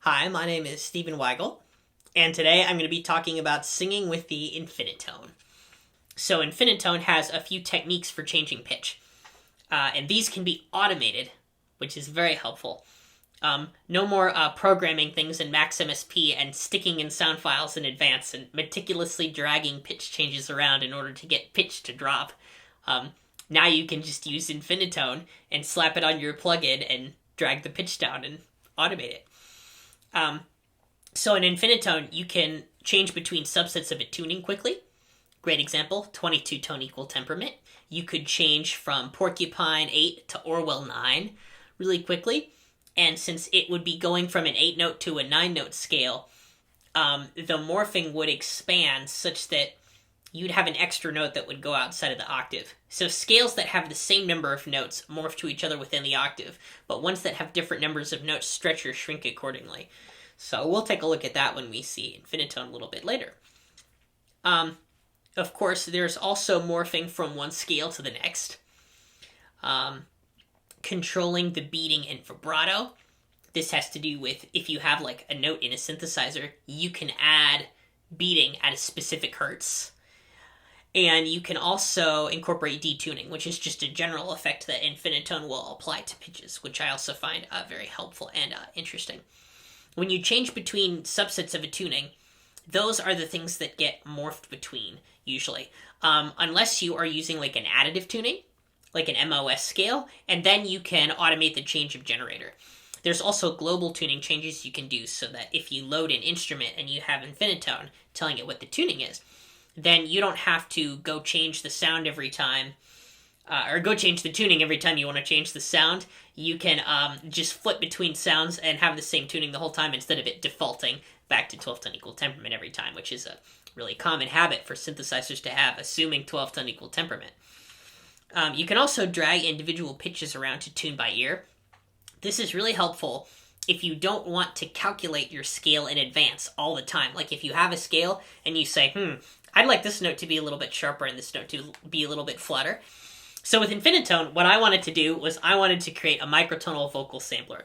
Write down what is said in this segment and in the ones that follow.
Hi, my name is Stephen Weigel, and today I'm going to be talking about singing with the Infinitone. So Infinitone has a few techniques for changing pitch, and these can be automated, which is very helpful. No more programming things in Max MSP and sticking in sound files in advance and meticulously dragging pitch changes around in order to get pitch to drop. Now you can just use Infinitone and slap it on your plugin and drag the pitch down and automate it. So in Infinitone, you can change between subsets of a tuning quickly. Great example, 22 tone equal temperament. You could change from Porcupine 8 to Orwell 9 really quickly. And since it would be going from an 8 note to a 9 note scale, the morphing would expand such that you'd have an extra note that would go outside of the octave. So scales that have the same number of notes morph to each other within the octave, but ones that have different numbers of notes stretch or shrink accordingly. So we'll take a look at that when we see Infinitone a little bit later. Of course, there's also morphing from one scale to the next. Controlling the beating and vibrato. This has to do with if you have like a note in a synthesizer, you can add beating at a specific hertz. And you can also incorporate detuning, which is just a general effect that Infinitone will apply to pitches, which I also find very helpful and interesting. When you change between subsets of a tuning, those are the things that get morphed between, usually. Unless you are using like an additive tuning, like an MOS scale, and then you can automate the change of generator. There's also global tuning changes you can do so that if you load an instrument and you have Infinitone telling it what the tuning is, then you don't have to go change the sound every time, or go change the tuning every time you want to change the sound. You can just flip between sounds and have the same tuning the whole time instead of it defaulting back to 12 tone equal temperament every time, which is a really common habit for synthesizers to have, assuming 12 tone equal temperament. You can also drag individual pitches around to tune by ear. This is really helpful if you don't want to calculate your scale in advance all the time. Like if you have a scale and you say, I'd like this note to be a little bit sharper and this note to be a little bit flatter. So with Infinitone, what I wanted to do was I wanted to create a microtonal vocal sampler.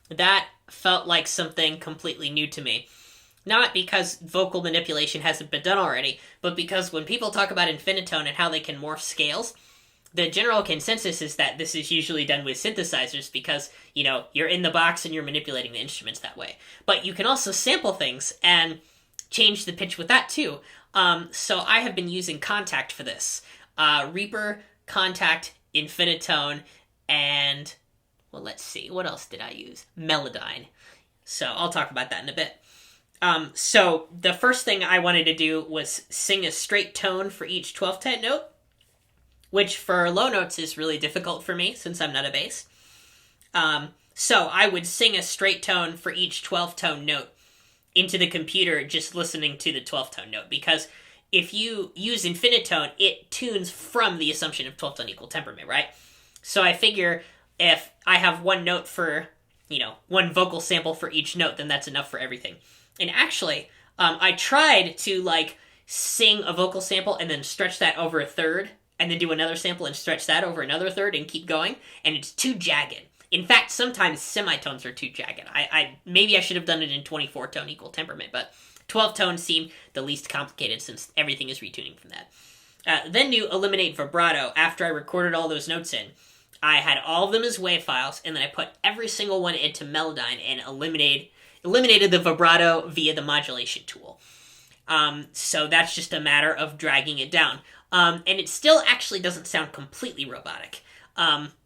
That felt like something completely new to me. Not because vocal manipulation hasn't been done already, but because when people talk about Infinitone and how they can morph scales, the general consensus is that this is usually done with synthesizers because, you're in the box and you're manipulating the instruments that way. But you can also sample things and change the pitch with that too. So I have been using Kontakt for this. Reaper, Kontakt, Infinitone, and, let's see, what else did I use? Melodyne. So I'll talk about that in a bit. So the first thing I wanted to do was sing a straight tone for each 12th note, which for low notes is really difficult for me since I'm not a bass. So I would sing a straight tone for each 12th tone note into the computer just listening to the 12th tone note, because if you use Infinitone, it tunes from the assumption of 12th tone equal temperament, right? So I figure if I have one note for, one vocal sample for each note, then that's enough for everything. And actually, I tried to sing a vocal sample and then stretch that over a third, and then do another sample and stretch that over another third and keep going, and it's too jagged. In fact, sometimes semitones are too jagged. Maybe I should have done it in 24 tone equal temperament, but 12 tones seem the least complicated since everything is retuning from that. Then to eliminate vibrato, after I recorded all those notes in, I had all of them as WAV files, and then I put every single one into Melodyne and eliminated the vibrato via the modulation tool. So that's just a matter of dragging it down. And it still actually doesn't sound completely robotic.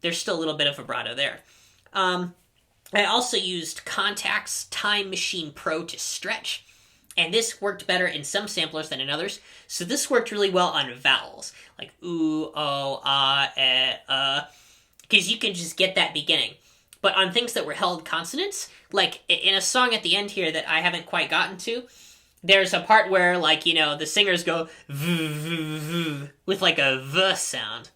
There's still a little bit of vibrato there. I also used Kontakt's Time Machine Pro to stretch, and this worked better in some samplers than in others. So this worked really well on vowels, like ooh, oh, ah, eh, because you can just get that beginning. But on things that were held consonants, like in a song at the end here that I haven't quite gotten to, there's a part where, the singers go v, v, v, with a v sound,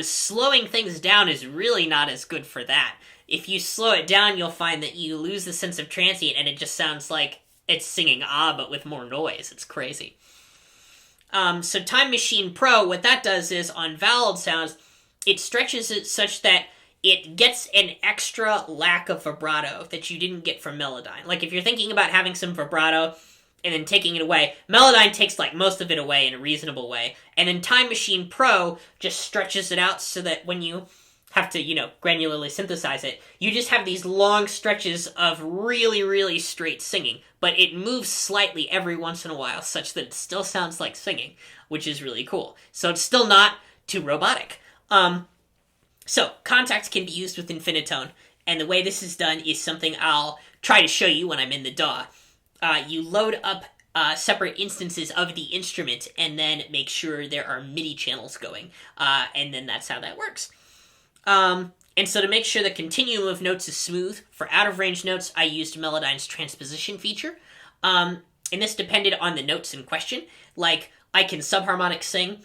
Slowing things down is really not as good for that. If you slow it down, you'll find that you lose the sense of transient and it just sounds like it's singing ah, but with more noise. It's crazy. So Time Machine Pro, what that does is on voweled sounds, it stretches it such that it gets an extra lack of vibrato that you didn't get from Melodyne. Like, if you're thinking about having some vibrato and then taking it away, Melodyne takes, like, most of it away in a reasonable way. And then Time Machine Pro just stretches it out so that when you have to, granularly synthesize it, you just have these long stretches of really, really straight singing. But it moves slightly every once in a while such that it still sounds like singing, which is really cool. So it's still not too robotic. So, Kontakt can be used with Infinitone, and the way this is done is something I'll try to show you when I'm in the DAW. You load up separate instances of the instrument, and then make sure there are MIDI channels going, and then that's how that works. And so to make sure the continuum of notes is smooth, for out-of-range notes, I used Melodyne's transposition feature, and this depended on the notes in question. Like, I can subharmonic sing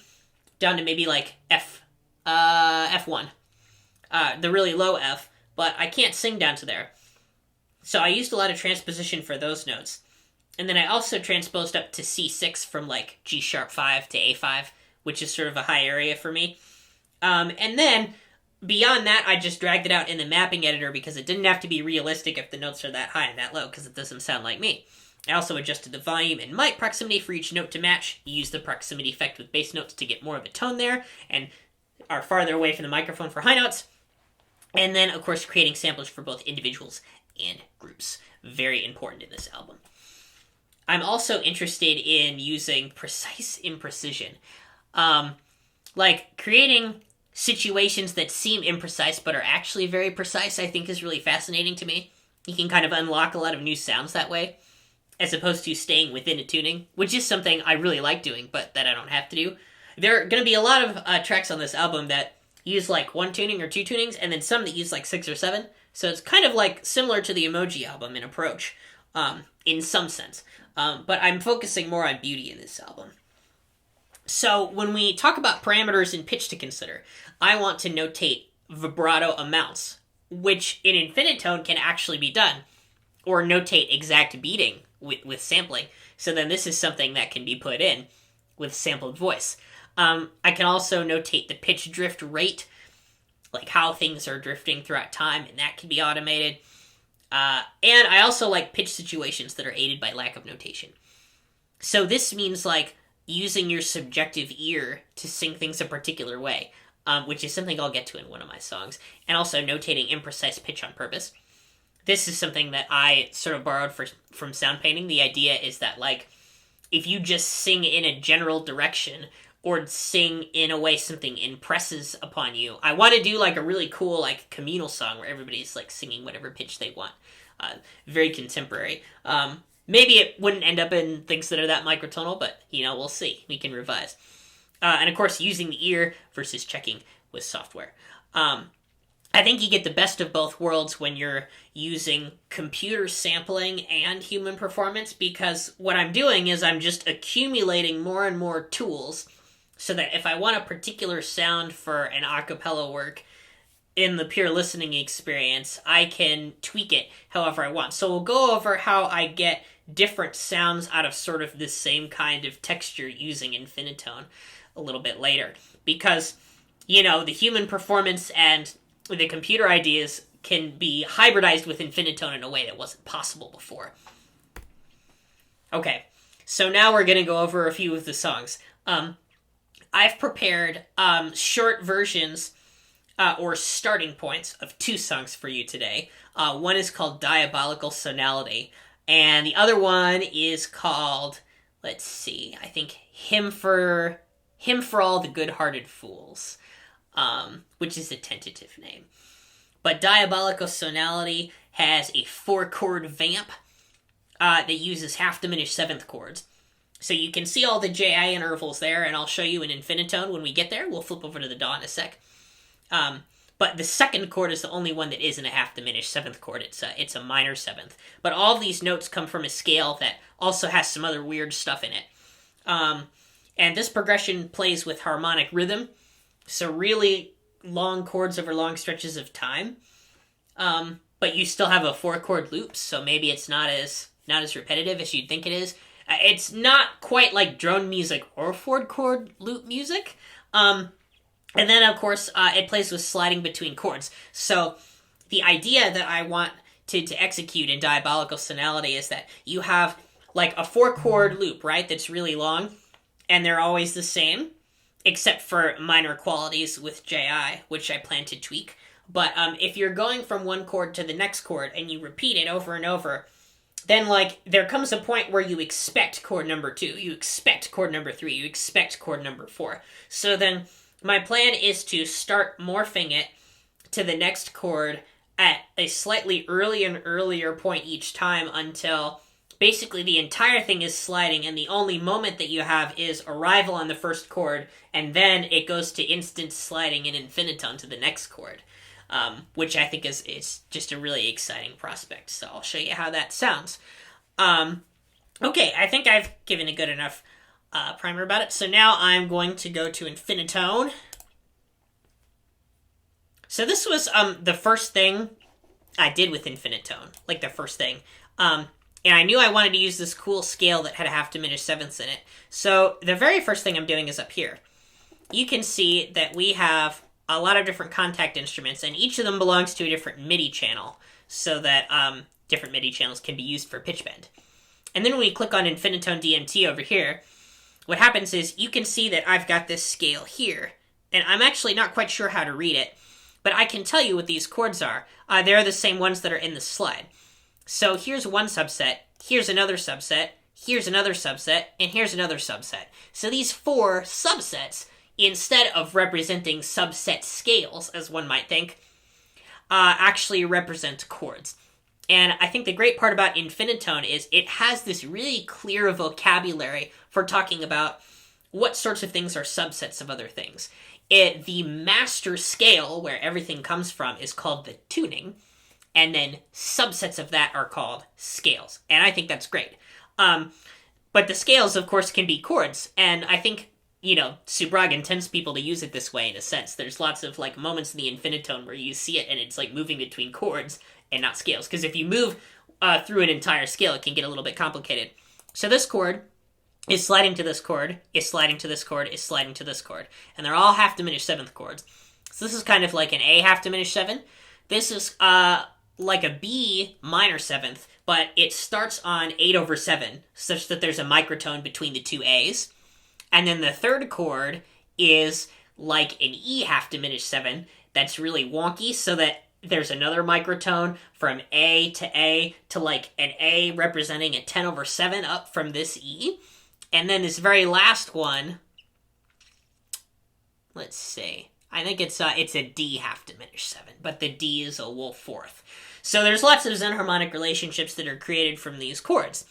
down to maybe, like, F1. The really low F, but I can't sing down to there. So I used a lot of transposition for those notes. And then I also transposed up to C6 from like G sharp 5 to A5, which is sort of a high area for me. And then beyond that, I just dragged it out in the mapping editor because it didn't have to be realistic if the notes are that high and that low, because it doesn't sound like me. I also adjusted the volume and mic proximity for each note to match. You use the proximity effect with bass notes to get more of a tone there, and are farther away from the microphone for high notes. And then, of course, creating samplers for both individuals and groups. Very important in this album. I'm also interested in using precise imprecision. Like, creating situations that seem imprecise but are actually very precise, I think is really fascinating to me. You can kind of unlock a lot of new sounds that way, as opposed to staying within a tuning, which is something I really like doing, but that I don't have to do. There are going to be a lot of tracks on this album that use like one tuning or two tunings, and then some that use like 6 or 7. So it's kind of like similar to the Emoji album in approach, in some sense. But I'm focusing more on beauty in this album. So when we talk about parameters and pitch to consider, I want to notate vibrato amounts, which in Infinitone can actually be done, or notate exact beating with sampling. So then this is something that can be put in with sampled voice. I can also notate the pitch drift rate, like how things are drifting throughout time, and that can be automated. And I also like pitch situations that are aided by lack of notation. So this means like using your subjective ear to sing things a particular way, which is something I'll get to in one of my songs, and also notating imprecise pitch on purpose. This is something that I sort of borrowed from sound painting. The idea is that, like, if you just sing in a general direction, or sing in a way something impresses upon you. I want to do like a really cool like communal song where everybody's like singing whatever pitch they want. Very contemporary. Maybe it wouldn't end up in things that are that microtonal, but we'll see. We can revise. And of course, using the ear versus checking with software. I think you get the best of both worlds when you're using computer sampling and human performance, because what I'm doing is I'm just accumulating more and more tools so that if I want a particular sound for an a cappella work in the pure listening experience, I can tweak it however I want. So we'll go over how I get different sounds out of sort of this same kind of texture using Infinitone a little bit later. Because, the human performance and the computer ideas can be hybridized with Infinitone in a way that wasn't possible before. Okay, so now we're going to go over a few of the songs. I've prepared short versions or starting points of 2 songs for you today. One is called Diabolical Sonality, and the other one is called, I think Hymn for All the Good-Hearted Fools, which is a tentative name. But Diabolical Sonality has a 4-chord vamp that uses half-diminished 7th chords. So you can see all the J.I. intervals there, and I'll show you in Infinitone when we get there. We'll flip over to the DAW in a sec. But the 2nd chord is the only one that isn't a half-diminished 7th chord. It's a minor 7th. But all of these notes come from a scale that also has some other weird stuff in it. And this progression plays with harmonic rhythm, so really long chords over long stretches of time. But you still have a 4-chord loop, so maybe it's not as repetitive as you'd think it is. It's not quite like drone music or 4-chord loop music, And then, of course, it plays with sliding between chords. So the idea that I want to execute in Diabolical Sonality is that you have like a 4-chord loop, right, that's really long, and they're always the same, except for minor qualities with JI, which I plan to tweak. But if you're going from one chord to the next chord and you repeat it over and over, then like there comes a point where you expect chord number 2, you expect chord number 3, you expect chord number 4. So then my plan is to start morphing it to the next chord at a slightly earlier point each time until basically the entire thing is sliding, and the only moment that you have is arrival on the first chord, and then it goes to instant sliding in Infinitone to the next chord, which I think is just a really exciting prospect. So I'll show you how that sounds. Okay, I think I've given a good enough primer about it. So now I'm going to go to Infinitone. So this was the first thing I did with Infinitone, like the first thing. And I knew I wanted to use this cool scale that had a half diminished sevenths in it. So the very first thing I'm doing is up here. You can see that we have a lot of different Kontakt instruments, and each of them belongs to a different MIDI channel, so that different MIDI channels can be used for pitch bend. And then when we click on Infinitone DMT over here, what happens is you can see that I've got this scale here, and I'm actually not quite sure how to read it, but I can tell you what these chords are. They're the same ones that are in the slide. So here's one subset, here's another subset, here's another subset, and here's another subset. So these 4 subsets, instead of representing subset scales, as one might think, actually represent chords. And I think the great part about Infinitone is it has this really clear vocabulary for talking about what sorts of things are subsets of other things. The master scale, where everything comes from, is called the tuning, and then subsets of that are called scales. And I think that's great. But the scales, of course, can be chords, and I think, Subrag intends people to use it this way in a sense. There's lots of like moments in the Infinitone where you see it and it's like moving between chords and not scales. Because if you move through an entire scale, it can get a little bit complicated. So this chord is sliding to this chord, is sliding to this chord, is sliding to this chord. And they're all half diminished seventh chords. So this is kind of like an A half diminished 7. This is like a B minor 7th, but it starts on 8/7, such that there's a microtone between the 2 A's. And then the third chord is like an E half diminished 7 that's really wonky, so that there's another microtone from A to like an A representing a 10/7 up from this E. And then this very last one, let's see, I think it's a D half diminished 7, but the D is a Wolf 4th. So there's lots of Zen harmonic relationships that are created from these chords.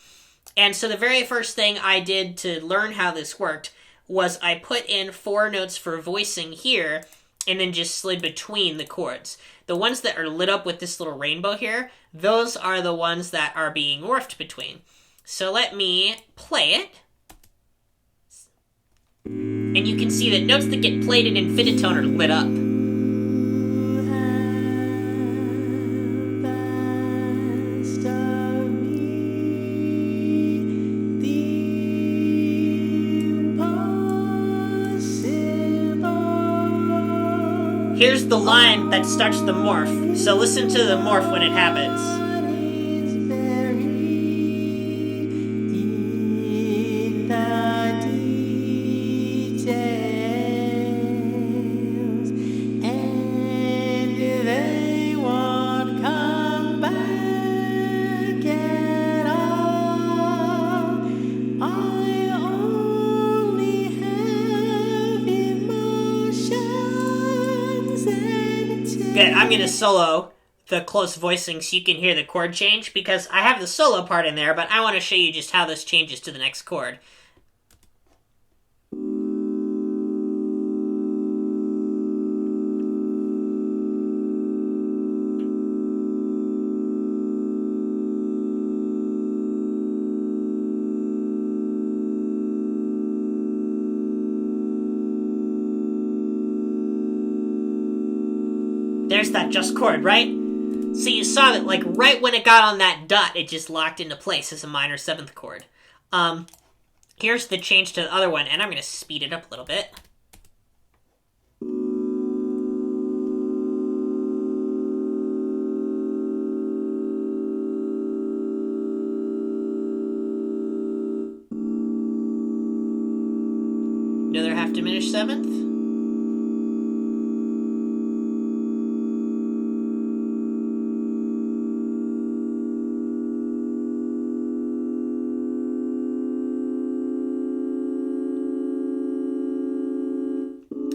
And so the very first thing I did to learn how this worked was I put in 4 notes for voicing here, and then just slid between the chords. The ones that are lit up with this little rainbow here, those are the ones that are being morphed between. So let me play it. And you can see that notes that get played in Infinitone are lit up. Here's the line that starts the morph. So listen to the morph when it happens. Good, I'm going to solo the close voicing so you can hear the chord change, because I have the solo part in there, but I want to show you just how this changes to the next chord. There's that just chord, right? So you saw that, like, right when it got on that dot, it just locked into place as a minor 7th chord. Here's the change to the other one, and I'm going to speed it up a little bit. diminished seventh.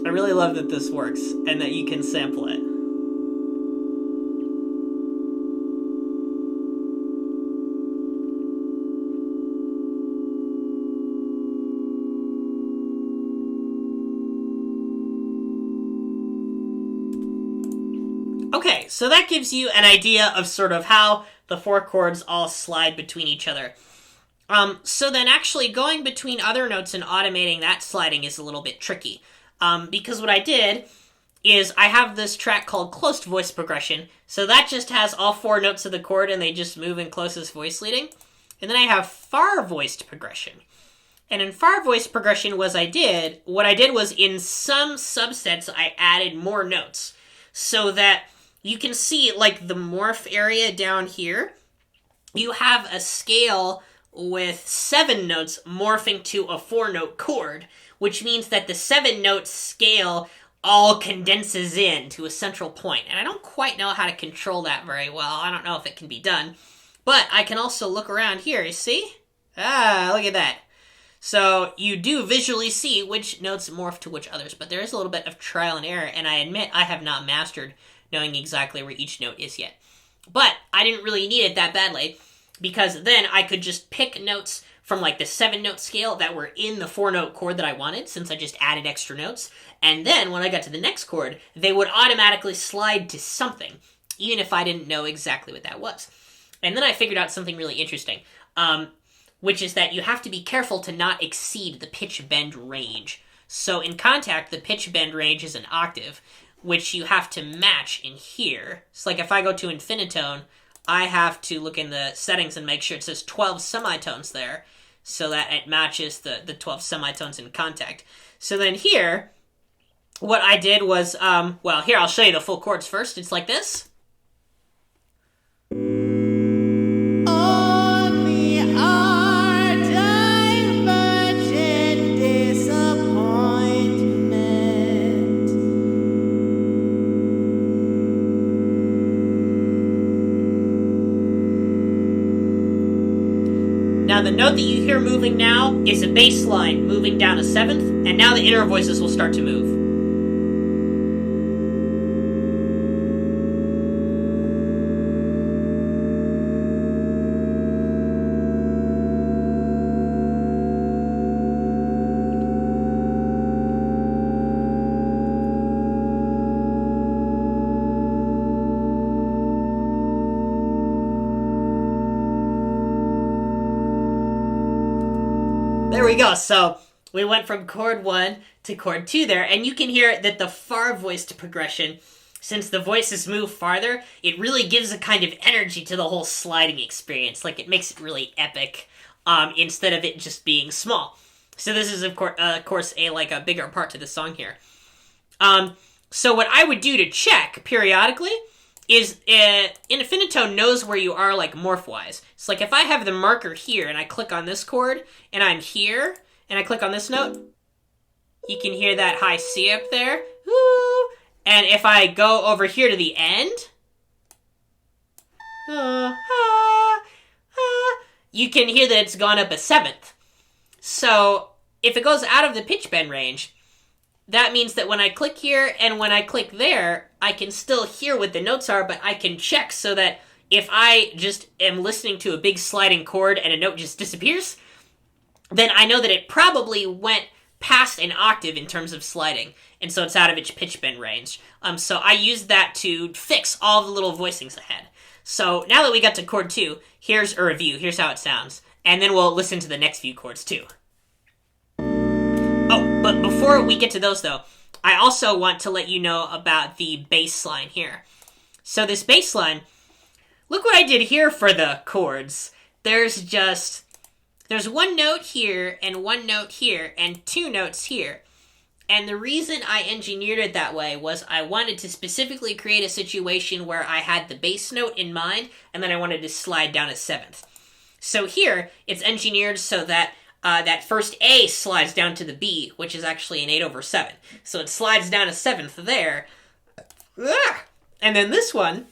I really love that this works and that you can sample it. Okay, so that gives you an idea of sort of how the 4 chords all slide between each other. So then actually going between other notes and automating that sliding is a little bit tricky. Because what I did is I have this track called closed voice progression. So that just has all 4 notes of the chord and they just move in closest voice leading. And then I have far voiced progression. And in far voice progression, what I did was in some subsets, I added more notes. So that you can see like the morph area down here, you have a scale with 7 notes morphing to a 4-note chord, which means that the 7-note scale all condenses in to a central point. And I don't quite know how to control that very well. I don't know if it can be done. But I can also look around here, you see? Look at that. So you do visually see which notes morph to which others, but there is a little bit of trial and error, and I admit I have not mastered knowing exactly where each note is yet. But I didn't really need it that badly, because then I could just pick notes from like the 7-note scale that were in the 4-note chord that I wanted, since I just added extra notes. And then when I got to the next chord, they would automatically slide to something, even if I didn't know exactly what that was. And then I figured out something really interesting, which is that you have to be careful to not exceed the pitch bend range. So in Kontakt, the pitch bend range is an octave, which you have to match in here. So like if I go to Infinitone, I have to look in the settings and make sure it says 12 semitones there, so that it matches the 12 semitones in Kontakt. So then here, what I did was, well, here, I'll show you the full chords first. It's like this. Now the note that you hear moving now is a bass line moving down a 7th, and now the inner voices will start to move. There we go. So we went from chord 1 to chord 2 there, and you can hear that the far voiced progression, since the voices move farther, it really gives a kind of energy to the whole sliding experience. Like, it makes it really epic, instead of it just being small. So this is, of course, a bigger part to the song here. So what I would do to check periodically is Infinitone knows where you are, like, morph-wise. So, like, if I have the marker here, and I click on this chord, and I'm here, and I click on this note, you can hear that high C up there. Woo! And if I go over here to the end, you can hear that it's gone up a 7th. So, if it goes out of the pitch bend range, that means that when I click here and when I click there, I can still hear what the notes are, but I can check so that if I just am listening to a big sliding chord and a note just disappears, then I know that it probably went past an octave in terms of sliding, and so it's out of its pitch bend range. So I used that to fix all the little voicings ahead. So now that we got to chord 2, here's a review. Here's how it sounds. And then we'll listen to the next few chords too. Oh, but before we get to those though, I also want to let you know about the bass line here. So this bass line, look what I did here for the chords. There's one note here and one note here and 2 notes here. And the reason I engineered it that way was I wanted to specifically create a situation where I had the bass note in mind and then I wanted to slide down a 7th. So here, it's engineered so that that first A slides down to the B, which is actually an 8/7. So it slides down a seventh there. And then this one,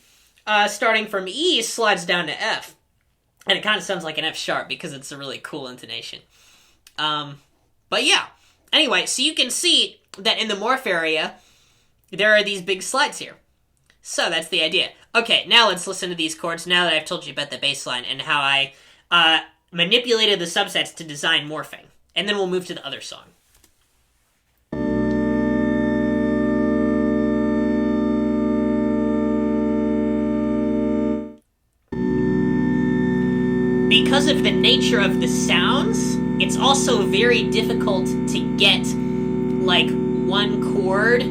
starting from E, slides down to F. And it kind of sounds like an F sharp because it's a really cool intonation. But yeah. Anyway, so you can see that in the morph area, there are these big slides here. So that's the idea. Okay, now let's listen to these chords now that I've told you about the bass line and how I manipulated the subsets to design morphing. And then we'll move to the other song. Because of the nature of the sounds, it's also very difficult to get, like, one chord,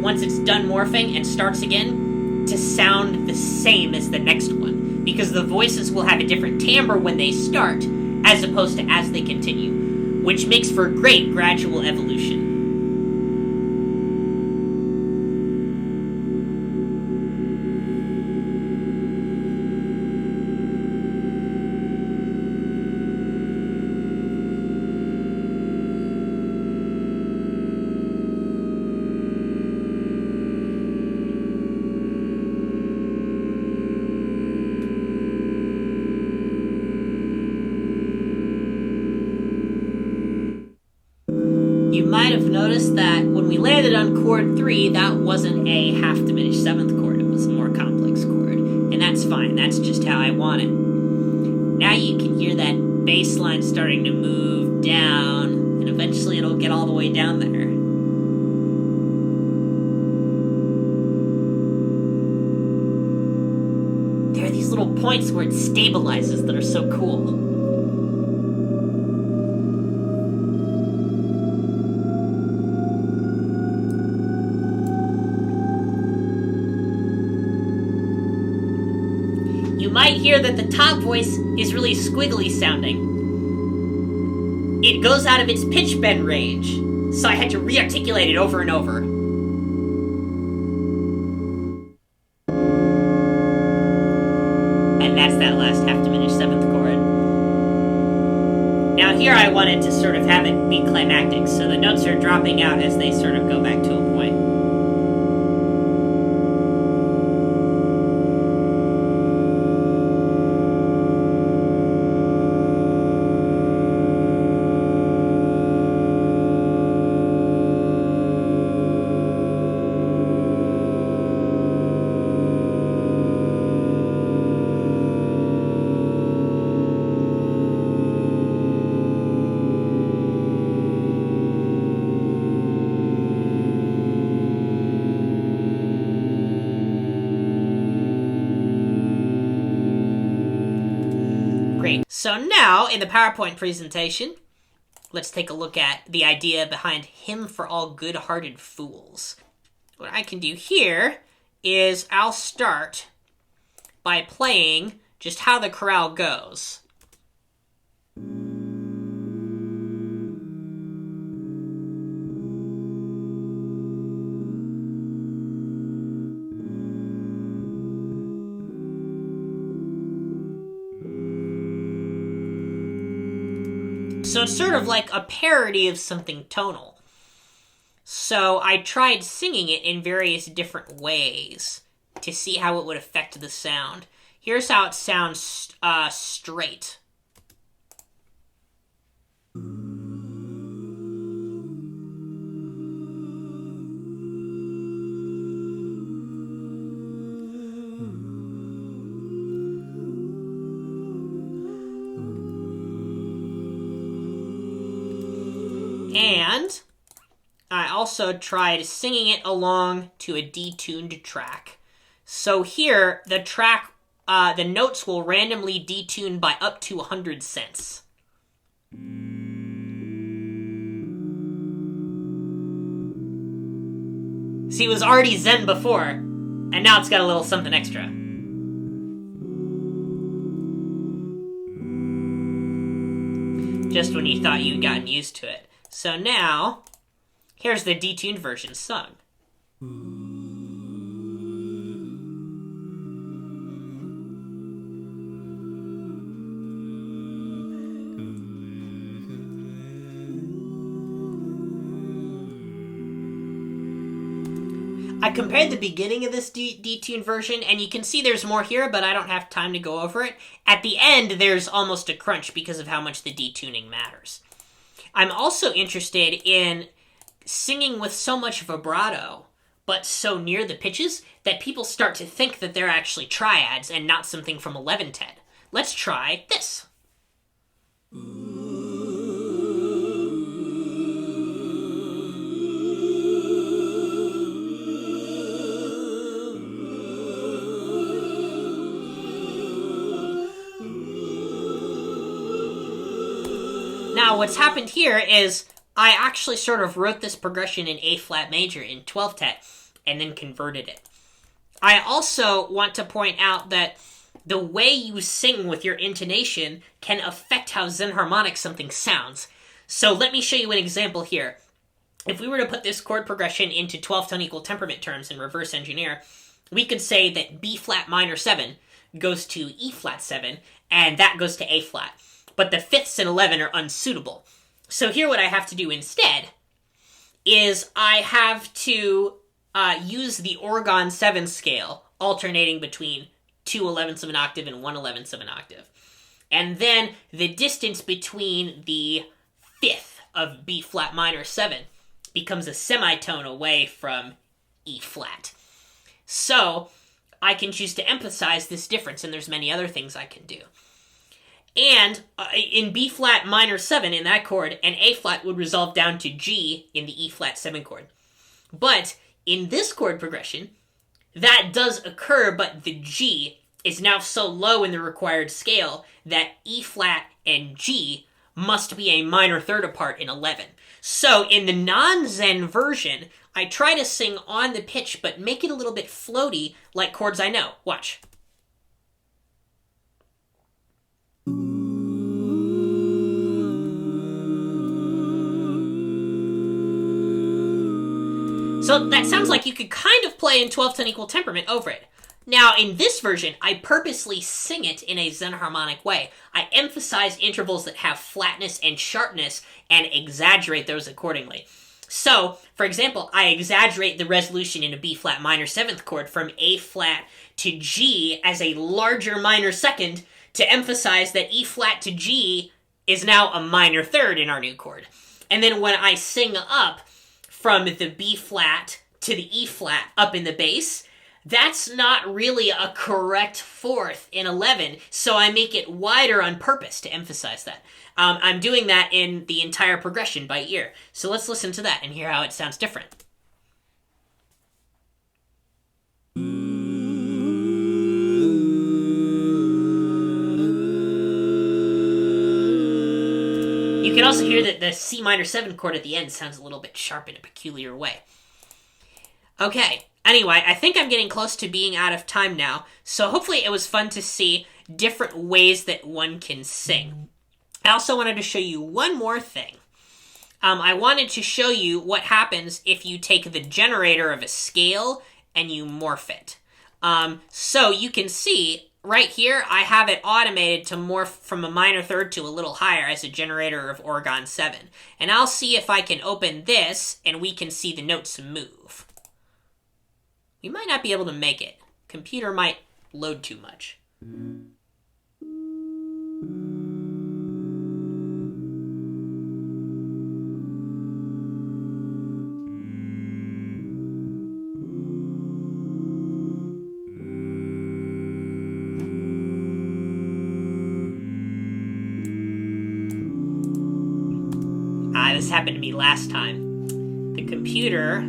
once it's done morphing and starts again, to sound the same as the next one. Because the voices will have a different timbre when they start, as opposed to as they continue, which makes for great gradual evolution. You might have noticed that when we landed on chord 3, that wasn't a half diminished seventh chord, it was a more complex chord. And that's fine, that's just how I want it. Now you can hear that bass line starting to move down, and eventually it'll get all the way down there. There are these little points where it stabilizes that are so cool. You might hear that the top voice is really squiggly sounding. It goes out of its pitch bend range, so I had to re-articulate it over and over. And that's that last half diminished seventh chord. Now here I wanted to sort of have it be climactic, so the notes are dropping out as they sort of go back to a point. So now, in the PowerPoint presentation, let's take a look at the idea behind Hymn for All Good-Hearted Fools. What I can do here is I'll start by playing just how the chorale goes. So it's sort of like a parody of something tonal. So I tried singing it in various different ways to see how it would affect the sound. Here's how it sounds straight. And I also tried singing it along to a detuned track. So here, the track, the notes will randomly detune by up to 100 cents. See, it was already Zen before, and now it's got a little something extra. Just when you thought you'd gotten used to it. So now, here's the detuned version sung. I compared the beginning of this detuned version, and you can see there's more here, but I don't have time to go over it. At the end, there's almost a crunch because of how much the detuning matters. I'm also interested in singing with so much vibrato, but so near the pitches, that people start to think that they're actually triads and not something from 11/10. Let's try this. Now, what's happened here is I actually sort of wrote this progression in A-flat major in 12/10 and then converted it. I also want to point out that the way you sing with your intonation can affect how Zen harmonic something sounds. So let me show you an example here. If we were to put this chord progression into 12-tone equal temperament terms and reverse engineer, we could say that B-flat minor 7 goes to E-flat 7, and that goes to A-flat. But the fifths in 11 are unsuitable. So here what I have to do instead is I have to use the Orgon 7 scale, alternating between 2/11ths of an octave and 1/11ths of an octave. And then the distance between the fifth of B-flat minor 7 becomes a semitone away from E-flat. So I can choose to emphasize this difference, and there's many other things I can do. And in B-flat minor 7 in that chord, an A-flat would resolve down to G in the E-flat 7 chord. But in this chord progression, that does occur, but the G is now so low in the required scale that E-flat and G must be a minor third apart in 11. So in the non-Zen version, I try to sing on the pitch, but make it a little bit floaty like chords I know. Watch. So that sounds like you could kind of play in 12-tone equal temperament over it. Now, in this version, I purposely sing it in a Zen harmonic way. I emphasize intervals that have flatness and sharpness and exaggerate those accordingly. So, for example, I exaggerate the resolution in a B-flat minor 7th chord from A-flat to G as a larger minor second to emphasize that E-flat to G is now a minor third in our new chord. And then when I sing up from the B-flat to the E-flat up in the bass, that's not really a correct fourth in 11, so I make it wider on purpose to emphasize that. I'm doing that in the entire progression by ear. So let's listen to that and hear how it sounds different. You can also hear that the C minor 7 chord at the end sounds a little bit sharp in a peculiar way. Okay, anyway, I think I'm getting close to being out of time now, so hopefully it was fun to see different ways that one can sing. I also wanted to show you one more thing. I wanted to show you what happens if you take the generator of a scale and you morph it. So you can see right here, I have it automated to morph from a minor third to a little higher as a generator of Orgon 7. And I'll see if I can open this and we can see the notes move. We might not be able to make it. Computer might load too much. This happened to me last time. The computer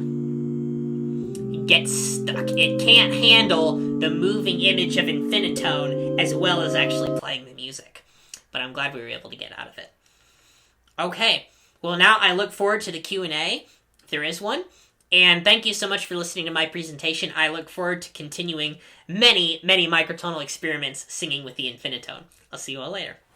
gets stuck. It can't handle the moving image of Infinitone as well as actually playing the music. But I'm glad we were able to get out of it. Okay, well now I look forward to the Q&A, if there is one. And thank you so much for listening to my presentation. I look forward to continuing many, many microtonal experiments singing with the Infinitone. I'll see you all later.